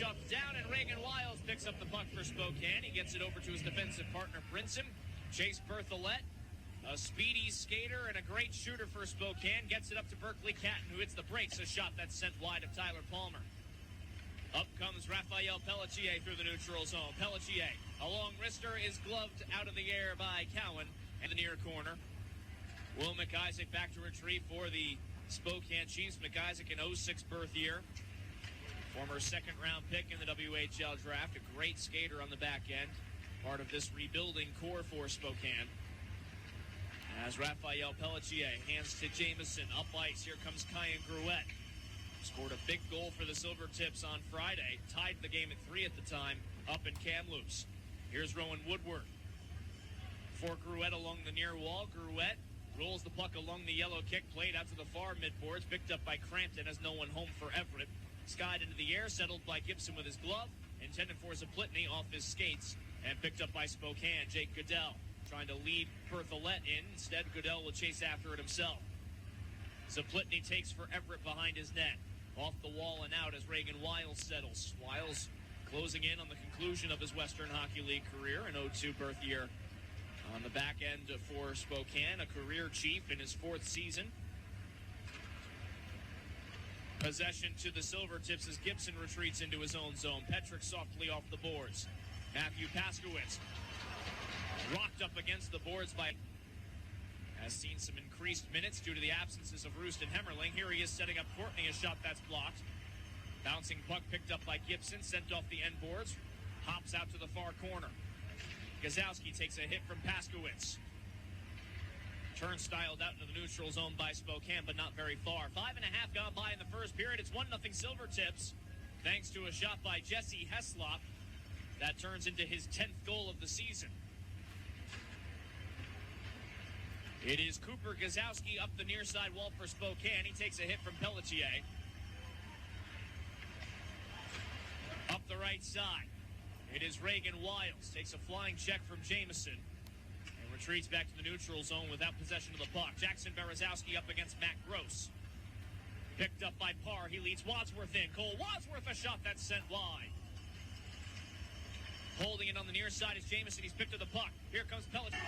shoved down, and Reagan Wiles picks up the puck for Spokane. He gets it over to his defensive partner, Brinson. Chase Berthollet, a speedy skater and a great shooter for Spokane, gets it up to Berkeley Catton, who hits the brakes. A shot that's sent wide of Tyler Palmer. Up comes Raphael Pelletier through the neutral zone. Pelletier, a long wrister, is gloved out of the air by Cowan in the near corner. Will McIsaac back to retrieve for the Spokane Chiefs. McIsaac, an 06 birth year. Former second-round pick in the WHL Draft. A great skater on the back end. Part of this rebuilding core for Spokane. As Raphael Pelletier hands to Jamieson. Up ice, here comes Kyan Gruette. Scored a big goal for the Silvertips on Friday. Tied the game at 3 at the time, up in Kamloops. Here's Rowan Woodward. For Gruette along the near wall. Gruette rolls the puck along the yellow kick plate out to the far midboards. Picked up by Crampton as no one home for Everett. Skied into the air, settled by Gibson with his glove. Intended for Zaplitny off his skates. And picked up by Spokane. Jake Goodell trying to lead Berthollet in. Instead, Goodell will chase after it himself. Zaplitny takes for Everett behind his net. Off the wall and out as Reagan Wiles settles. Wiles closing in on the conclusion of his Western Hockey League career, an 02 birth year on the back end for Spokane, a career chief in his 4th season. Possession to the Silvertips as Gibson retreats into his own zone. Petrick softly off the boards. Matthew Paskowitz rocked up against the boards by... has seen some increased minutes due to the absences of Roost and Hemmerling. Here he is setting up Courtney, a shot that's blocked. Bouncing puck picked up by Gibson, sent off the end boards. Hops out to the far corner. Gazowski takes a hit from Paskowitz. Turnstiled out into the neutral zone by Spokane, but not very far. 5.5 gone by in the first period. It's 1-0 Silvertips, thanks to a shot by Jesse Heslop. That turns into his 10th goal of the season. It is Cooper Gazowski up the near side wall for Spokane. He takes a hit from Pelletier. Up the right side. It is Reagan Wiles. Takes a flying check from Jamieson. And retreats back to the neutral zone without possession of the puck. Jackson Berezowski up against Matt Gross. Picked up by Parr. He leads Wadsworth in. Cole Wadsworth, a shot that's sent wide. Holding it on the near side is Jamieson. He's picked to the puck. Here comes Pelletier.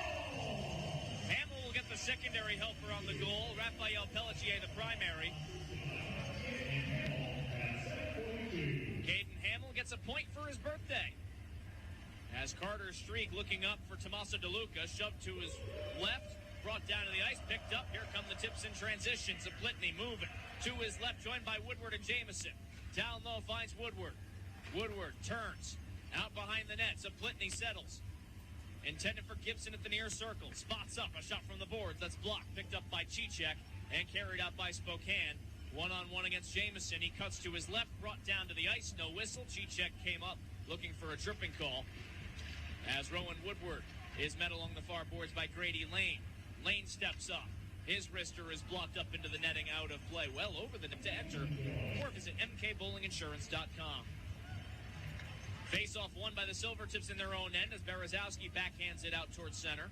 Hamill will get the secondary helper on the goal. Raphael Pelletier, the primary. Caden Hamill gets a point for his birthday. As Carter Streak looking up for Tommaso DeLuca, shoved to his left, brought down to the ice, picked up. Here come the tips and transitions. Zaplitny moving to his left, joined by Woodward and Jamieson. Down low finds Woodward. Woodward turns out behind the net. Zaplitny settles. Intended for Gibson at the near circle. Spots up. A shot from the boards. That's blocked. Picked up by Cicek and carried out by Spokane. One-on-one against Jamieson. He cuts to his left. Brought down to the ice. No whistle. Cicek came up looking for a tripping call. As Rowan Woodward is met along the far boards by Grady Lane. Lane steps up. His wrister is blocked up into the netting, out of play. Well over the net to enter. Or visit mkbowlinginsurance.com. Face-off won by the Silvertips in their own end as Berezowski backhands it out towards center.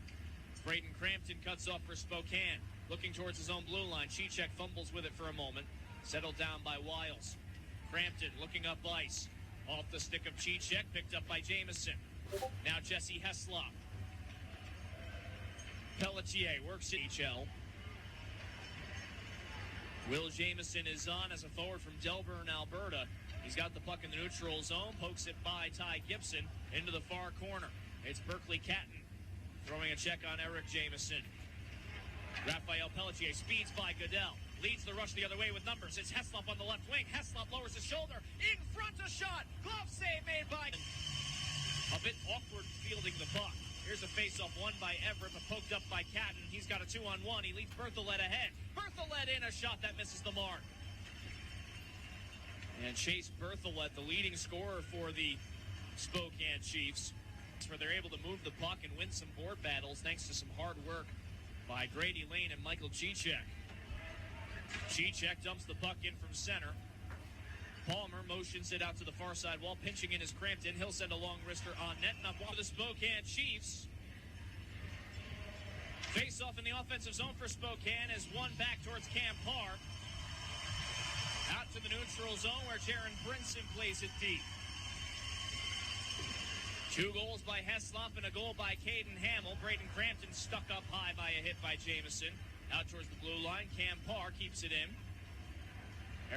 Braden Crampton cuts off for Spokane. Looking towards his own blue line. Cicek fumbles with it for a moment. Settled down by Wiles. Crampton looking up ice. Off the stick of Cicek, picked up by Jamieson. Now Jesse Heslop. Pelletier works it. WHL. Will Jamieson is on as a forward from Delburn, Alberta. He's got the puck in the neutral zone, pokes it by Ty Gibson into the far corner. It's Berkeley Catton throwing a check on Eric Jamieson. Raphael Pelletier speeds by Goodell. Leads the rush the other way with numbers. It's Heslop on the left wing. Heslop lowers his shoulder. In front, a shot. Glove save made by... A bit awkward fielding the puck. Here's a face-off won by Everett, but poked up by Catton. He's got a 2-on-1. He leads Berthollet ahead. Berthollet in, a shot that misses the mark. And Chase Berthollet, the leading scorer for the Spokane Chiefs, where they're able to move the puck and win some board battles thanks to some hard work by Grady Lane and Michael Cicek. Cicek dumps the puck in from center. Palmer motions it out to the far side wall. Pinching in is Crampton. He'll send a long wrister on net. And up for the Spokane Chiefs. Face off in the offensive zone for Spokane as one back towards Cam Parr. Out to the neutral zone where Jaron Brinson plays it deep. 2 goals by Heslop and a goal by Caden Hamill. Braden Crampton stuck up high by a hit by Jamieson. Out towards the blue line, Cam Parr keeps it in.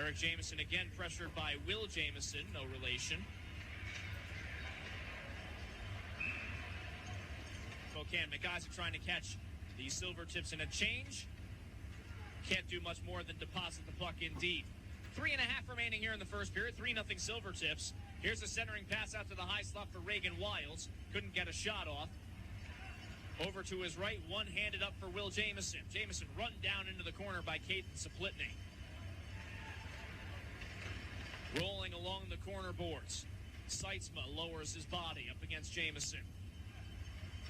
Eric Jamieson again pressured by Will Jamieson, no relation. Spokane, McIsaac trying to catch the Silvertips in a change. Can't do much more than deposit the puck in deep. 3.5 remaining here in the first period. 3-0 Silvertips. Here's a centering pass out to the high slot for Reagan Wiles. Couldn't get a shot off. Over to his right, one-handed up for Will Jamieson. Jamieson run down into the corner by Caden Saplitny. Rolling along the corner boards. Seitzma lowers his body up against Jamieson.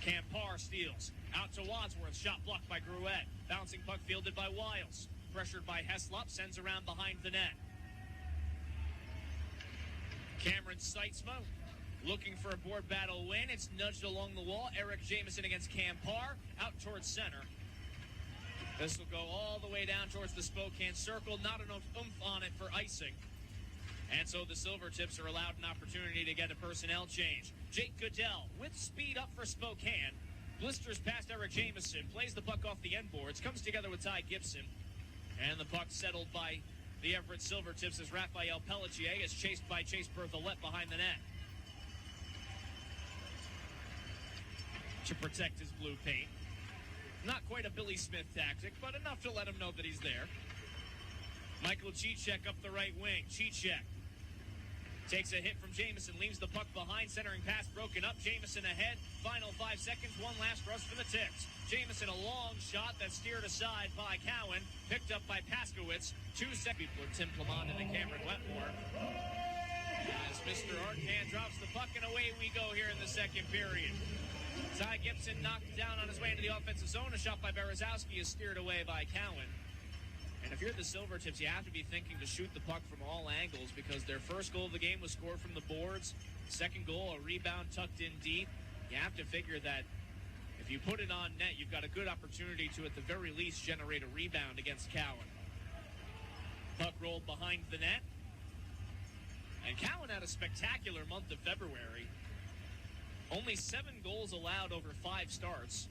Cam Parr steals. Out to Wadsworth. Shot blocked by Gruette. Bouncing puck fielded by Wiles. Pressured by Heslop. Sends around behind the net. Cameron Seitzma looking for a board battle win. It's nudged along the wall. Eric Jamieson against Cam Parr. Out towards center. This will go all the way down towards the Spokane circle. Not enough oomph on it for icing. And so the Silvertips are allowed an opportunity to get a personnel change. Jake Goodell with speed up for Spokane. Blisters past Eric Jamieson. Plays the puck off the end boards. Comes together with Ty Gibson. And the puck settled by the Everett Silvertips as Raphael Pelletier is chased by Chase Berthollet behind the net. To protect his blue paint. Not quite a Billy Smith tactic, but enough to let him know that he's there. Michael Cicek up the right wing. Cicek takes a hit from Jamieson, leaves the puck behind, centering pass broken up. Jamieson ahead, final 5 seconds, one last rush for the Tips. Jamieson, a long shot that's steered aside by Cowan, picked up by Paskowitz. 2 seconds for Tim Plamond and Cameron Wetmore. As Mr. Artman drops the puck, and away we go here in the second period. Ty Gibson knocked down on his way into the offensive zone. A shot by Berezowski is steered away by Cowan. And if you're the Silvertips, you have to be thinking to shoot the puck from all angles because their first goal of the game was scored from the boards. Second goal, a rebound tucked in deep. You have to figure that if you put it on net, you've got a good opportunity to, at the very least, generate a rebound against Cowan. Puck rolled behind the net. And Cowan had a spectacular month of February. Only 7 goals allowed over 5 starts.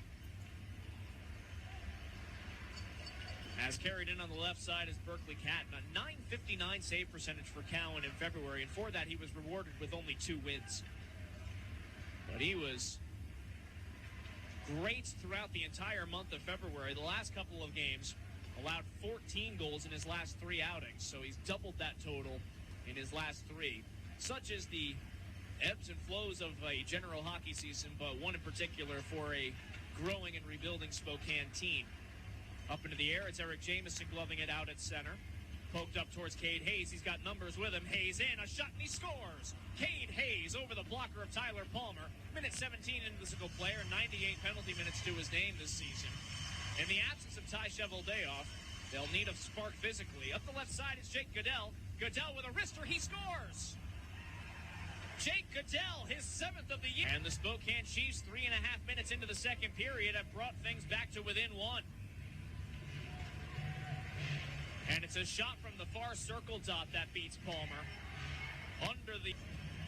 As carried in on the left side is Berkeley Catton. A .959 save percentage for Cowan in February, and for that he was rewarded with only 2 wins. But he was great throughout the entire month of February. The last couple of games allowed 14 goals in his last 3 outings, so he's doubled that total in his last 3. Such is the ebbs and flows of a general hockey season, but one in particular for a growing and rebuilding Spokane team. Up into the air, it's Eric Jamieson gloving it out at center. Poked up towards Cade Hayes. He's got numbers with him. Hayes in, a shot, and he scores! Cade Hayes over the blocker of Tyler Palmer. Minute 17 into the physical player, 98 penalty minutes to his name this season. In the absence of Ty Cheveldayoff, they'll need a spark physically. Up the left side is Jake Goodell. Goodell with a wrister, he scores! Jake Goodell, his 7th of the year. And the Spokane Chiefs, 3.5 minutes into the second period, have brought things back to within 1. And it's a shot from the far circle dot that beats Palmer. Under the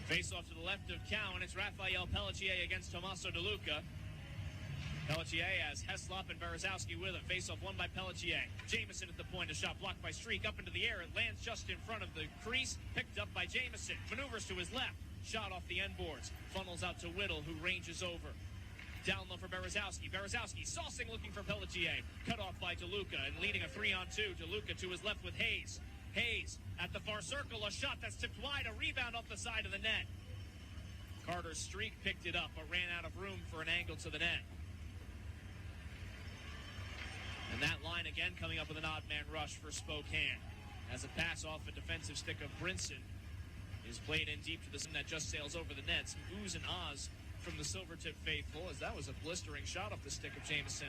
face-off to the left of Cowan, it's Raphael Pelletier against Tommaso DeLuca. Pelletier has Heslop and Berezowski with him. Face-off won by Pelletier. Jamieson at the point, a shot blocked by Streak. Up into the air, it lands just in front of the crease. Picked up by Jamieson. Maneuvers to his left. Shot off the end boards. Funnels out to Whittle, who ranges over. Down low for Berezowski. Berezowski saucing, looking for Pelletier. Cut off by DeLuca and leading a 3-on-2. DeLuca to his left with Hayes. Hayes at the far circle. A shot that's tipped wide. A rebound off the side of the net. Carter Streak picked it up, but ran out of room for an angle to the net. And that line again coming up with an odd man rush for Spokane. As a pass off a defensive stick of Brinson is played in deep to the zone that just sails over the net. Some oohs and ahs from the Silvertip faithful, as that was a blistering shot off the stick of Jamieson.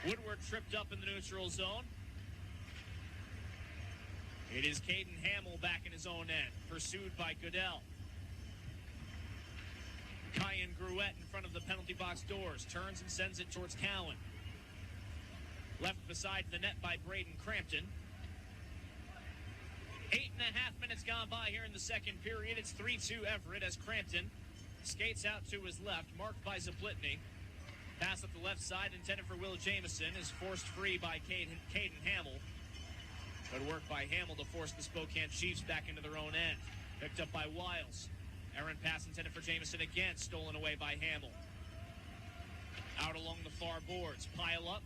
Woodward tripped up in the neutral zone. It is Caden Hamill back in his own end, pursued by Goodell. Kyan Gruette in front of the penalty box doors, turns and sends it towards Cowan. Left beside the net by Braden Crampton. 8.5 minutes gone by here in the second period. It's 3-2 Everett as Crampton Skates out to his left, marked by Zaplitny. Pass up the left side, intended for Will Jamieson, is forced free by Caden Hamill. Good work by Hamill to force the Spokane Chiefs back into their own end. Picked up by Wiles. Errant pass intended for Jamieson again, stolen away by Hamill. Out along the far boards, pile up.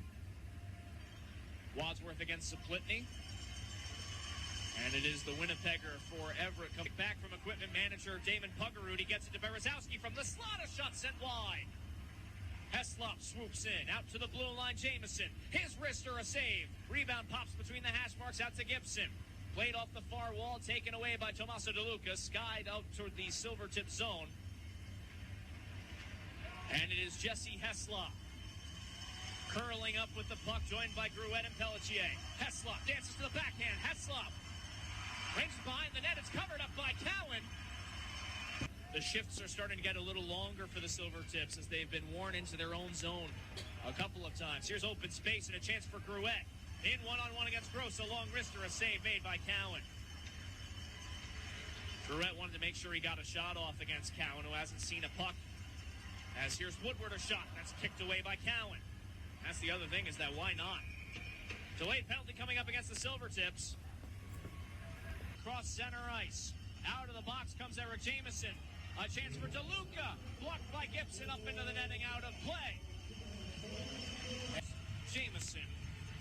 Wadsworth against Zaplitny. And it is the Winnipegger for Everett. Coming back from equipment manager Damon Puggarud. He gets it to Berezowski from the slot. A shot sent wide. Heslop swoops in. Out to the blue line, Jamieson. His wrister a save. Rebound pops between the hash marks out to Gibson. Played off the far wall, taken away by Tommaso DeLuca. Skied out toward the Silvertip zone. And it is Jesse Heslop. Curling up with the puck, joined by Gruet and Pelletier. Heslop dances to the backhand. Heslop ranges behind the net. It's covered up by Cowan. The shifts are starting to get a little longer for the Silvertips as they've been worn into their own zone a couple of times. Here's open space and a chance for Gruet. In one-on-one against Gross. A long wrister, a save made by Cowan. Gruet wanted to make sure he got a shot off against Cowan, who hasn't seen a puck. As here's Woodward, a shot. That's kicked away by Cowan. That's the other thing, is that why not? Delayed penalty coming up against the Silvertips. Cross center ice. Out of the box comes Eric Jamieson. A chance for DeLuca. Blocked by Gibson up into the netting, out of play. Jamieson.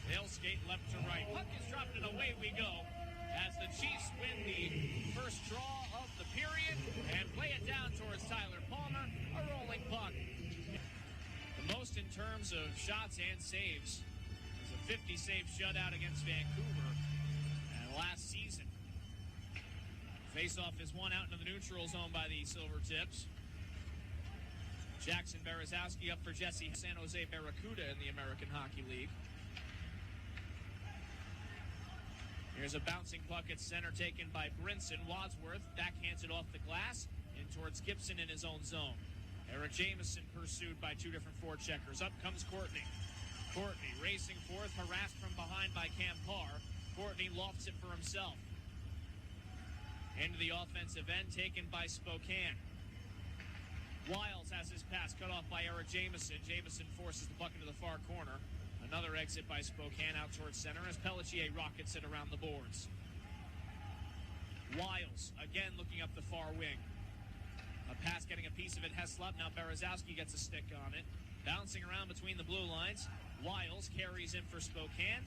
They'll skate left to right. Puck is dropped and away we go. As the Chiefs win the first draw of the period and play it down towards Tyler Palmer. A rolling puck. The most in terms of shots and saves. It was a 50-save shutout against Vancouver last season. Face-off is won out into the neutral zone by the Silvertips. Jackson Berezowski up for Jesse. San Jose Barracuda in the American Hockey League. Here's a bouncing puck at center taken by Brinson. Wadsworth backhands it off the glass in towards Gibson in his own zone. Eric Jamieson pursued by two different forecheckers. Up comes Courtney. Courtney racing forth, harassed from behind by Cam Parr. Courtney lofts it for himself. Into the offensive end, taken by Spokane. Wiles has his pass cut off by Eric Jamieson. Jamieson forces the puck into the far corner. Another exit by Spokane out towards center as Pelletier rockets it around the boards. Wiles again looking up the far wing. A pass getting a piece of it. Heslop. Now Berezowski gets a stick on it. Bouncing around between the blue lines. Wiles carries in for Spokane.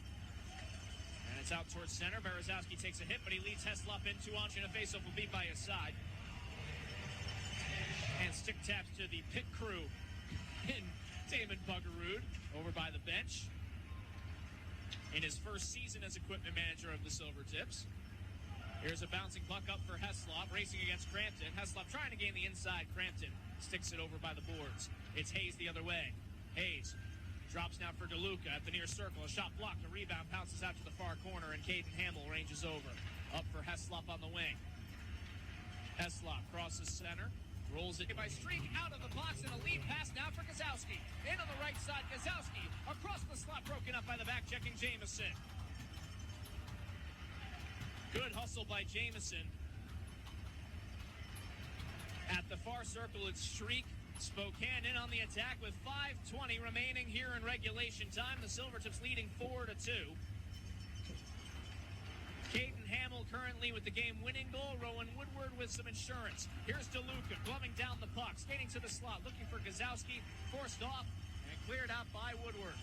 And it's out towards center. Berezowski takes a hit, but he leads Heslop into on. And a faceoff will be by his side. And stick taps to the pit crew in Damon Puggarud over by the bench. In his first season as equipment manager of the Silvertips. Here's a bouncing puck up for Heslop, racing against Crampton. Heslop trying to gain the inside. Crampton sticks it over by the boards. It's Hayes the other way. Hayes drops now for DeLuca at the near circle. A shot blocked. A rebound bounces out to the far corner, and Caden Hamill ranges over. Up for Heslop on the wing. Heslop crosses center. Rolls it by Streak out of the box, and a lead pass now for Gazowski. In on the right side, Gazowski across the slot, broken up by the back-checking Jamieson. Good hustle by Jamieson. At the far circle, it's Streak. Spokane in on the attack with 5:20 remaining here in regulation time. The Silvertips leading 4-2. Caden Hamill currently with the game-winning goal. Rowan Woodward with some insurance. Here's DeLuca gloving down the puck, skating to the slot, looking for Gazowski, forced off and cleared out by Woodward.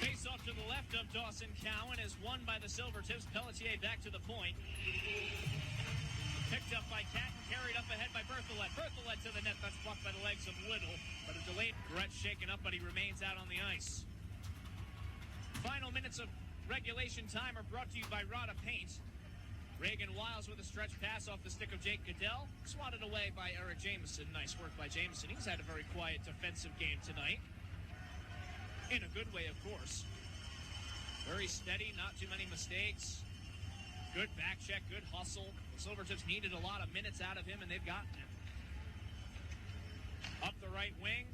Face off to the left of Dawson Cowan is won by the Silvertips. Pelletier back to the point. Picked up by Catton, carried up ahead by Bertholet. Bertholet to the net. That's blocked by the legs of Whittle, but a delayed. Gretsch shaken up, but he remains out on the ice. Final minutes of regulation time are brought to you by Rada Paint. Reagan Wiles with a stretch pass off the stick of Jake Goodell. Swatted away by Eric Jamieson. Nice work by Jamieson. He's had a very quiet defensive game tonight. In a good way, of course. Very steady, not too many mistakes. Good back check, good hustle. The Silvertips needed a lot of minutes out of him, and they've gotten it. Up the right wing,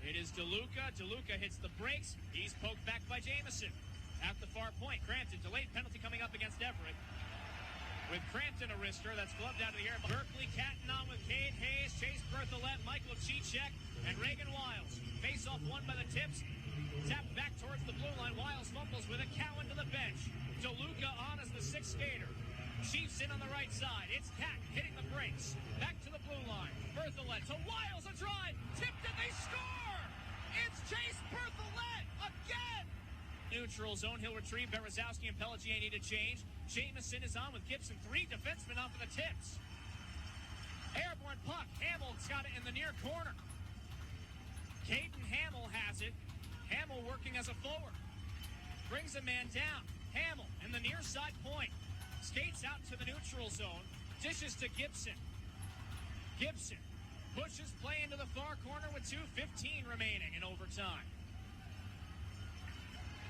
it is DeLuca. DeLuca hits the brakes. He's poked back by Jamieson. At the far point, Crampton, delayed penalty coming up against Everett. with Crampton a wrister. That's gloved out of the air. Berkeley Catton on with Cade Hayes, Chase Berthollet, Michael Cicek, and Reagan Wiles. Face-off won by the Tips. Tapped back towards the blue line. Wiles fumbles with it. Cowan to the bench. DeLuca on as the sixth skater. Chiefs in on the right side. It's Catton hitting the brakes. Back to the blue line. Berthollet to Wiles, a drive. Tipped and they score! It's Chase Berthollet again! Neutral zone. He'll retrieve. Berezowski and Pelletier need a change. Jamieson is on with Gibson. 3 defensemen on for the Tips. Airborne puck. Hamill's got it in the near corner. Caden Hamill has it. Hamill working as a forward. Brings a man down. Hamill in the near side point. Skates out to the neutral zone. Dishes to Gibson. Gibson pushes play into the far corner with 2:15 remaining in overtime.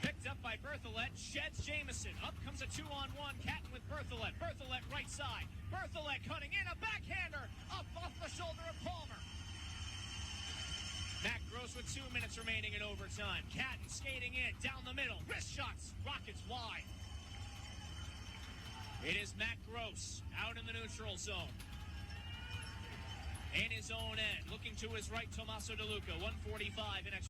Picked up by Berthollet. Sheds Jamieson. Up comes a 2-on-1. Catton with Berthollet. Berthollet right side. Berthollet cutting in. A backhander. Up off the shoulder of Palmer. Matt Gross with 2 minutes remaining in overtime. Catton skating in, down the middle. Wrist shots, rockets wide. It is Matt Gross out in the neutral zone. In his own end, looking to his right, Tommaso DeLuca, 1:45 in extra.